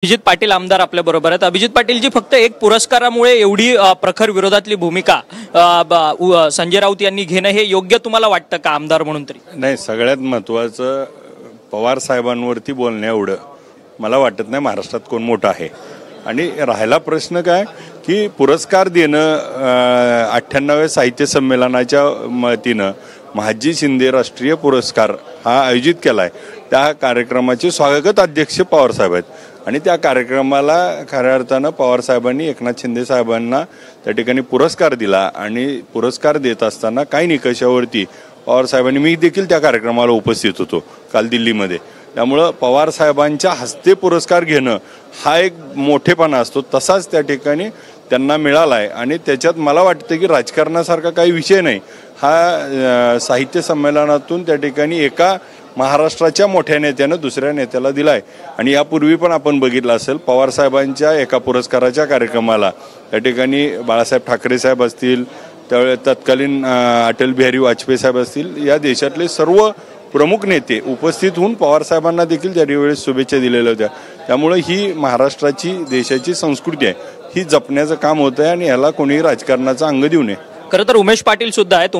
अभिजित पाटील आमदार आपल्या बरोबर आहेत। अभिजित पाटील जी फक्त एक पुरस्कारामुळे एवढी प्रखर विरोधातली भूमिका संजय राऊत यांनी घेणं हे योग्य तुम्हाला वाटतं का आमदार म्हणून? तरी नाही, सगळ्यात महत्त्वाचं पवार साहेबांवरती बोलण्या एवढं मला वाटत नाही महाराष्ट्रात कोण मोठा आहे। आणि राहिला प्रश्न काय की पुरस्कार देणं 98व्या साहित्य संमेलनाच्या वतीनं महाजी शिंदे राष्ट्रीय पुरस्कार हा आयोजित केलाय। त्या कार्यक्रमाचे स्वागत अध्यक्ष पवार साहेब आहेत आणि त्या कार्यक्रमाला खऱ्या अर्थानं पवार साहेबांनी एकनाथ शिंदे साहेबांना त्या ठिकाणी पुरस्कार दिला आणि पुरस्कार देत असताना काही निकषावरती पवार साहेबांनी, मी देखील त्या कार्यक्रमाला उपस्थित होतो काल दिल्लीमध्ये, त्यामुळं पवार साहेबांच्या हस्ते पुरस्कार घेणं हा एक मोठेपणा असतो, तसाच त्या ठिकाणी त्यांना मिळाला आहे। आणि त्याच्यात मला वाटतं की राजकारणासारखा काही विषय नाही, हा साहित्य संमेलनातून त्या ठिकाणी एका महाराष्ट्राच्या मोठ्या नेत्यानं दुसऱ्या नेत्याला दिलाय। आणि यापूर्वी पण आपण बघितलं असेल पवार साहेबांच्या एका पुरस्काराच्या कार्यक्रमाला त्या ठिकाणी बाळासाहेब ठाकरे साहेब असतील, त्यावेळेस तत्कालीन अटल बिहारी वाजपेयी साहेब असतील, या देशातले सर्व प्रमुख नेते उपस्थित होऊन पवार साहेबांना देखील त्यावेळेस शुभेच्छा दिलेल्या होत्या। त्यामुळे ही महाराष्ट्राची देशाची संस्कृती आहे, ही जपण्याचं काम होतं आहे आणि याला कोणीही राजकारणाचा अंग देऊ नये। खरं तर उमेश पाटील सुद्धा आहेत।